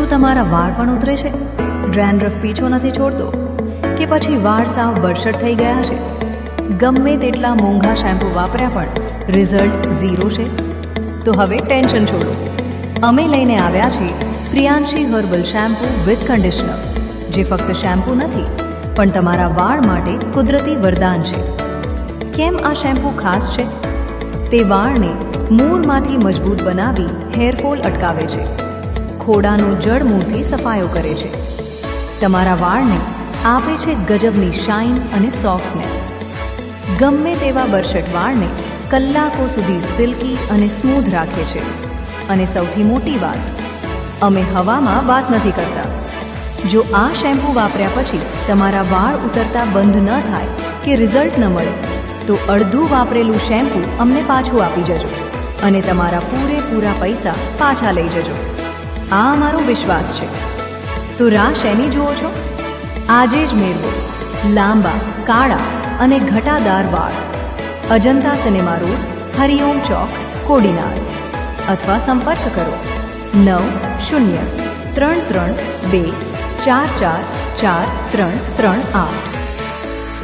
શું તમારા વાળ પણ ઉતરે છે? ડ્રેન્ડ્રફ પીછો નથી છોડતો? કે પછી વાળ સાવ બરછટ થઈ ગયા છે? ગમે તેટલા મોંઘા શેમ્પૂ વાપર્યા પણ રિઝલ્ટ ઝીરો છે? તો હવે ટેન્શન છોડો, અમે લઈને આવ્યા છીએ Priyanshi herbal shampoo with conditioner, જે ફક્ત શેમ્પૂ નથી પણ તમારા વાળ માટે કુદરતી વરદાન છે. કેમ આ શેમ્પૂ ખાસ છે? તે વાળને મૂળમાંથી મજબૂત બનાવી હેરફોલ અટકાવે છે, ખોડાનો જડમૂળથી સફાયો કરે છે, તમારા વાળને આપે છે ગજબની શાઇન અને સોફ્ટનેસ. ગમે તેવા બરછટ વાળને કલાકો સુધી સિલ્કી અને સ્મૂધ રાખે છે. અને સૌથી મોટી વાત, અમે હવામાં વાત નથી કરતા. જો આ શેમ્પૂ વાપર્યા પછી તમારા વાળ ઉતરતા બંધ ન થાય કે રિઝલ્ટ ન મળે, તો અડધું વાપરેલું શેમ્પૂ અમને પાછું આપી જજો અને તમારા પૂરેપૂરા પૈસા પાછા લઈ જજો. આ અમારો વિશ્વાસ છે. તો રાહ શેની જુઓ છો? આજે જ મેળવો લાંબા, કાળા અને ઘટાદાર વાળ. અજંતા સિનેમા રોડ, હરિઓમ ચોક, કોડીનાર. અથવા સંપર્ક કરો 903332444338.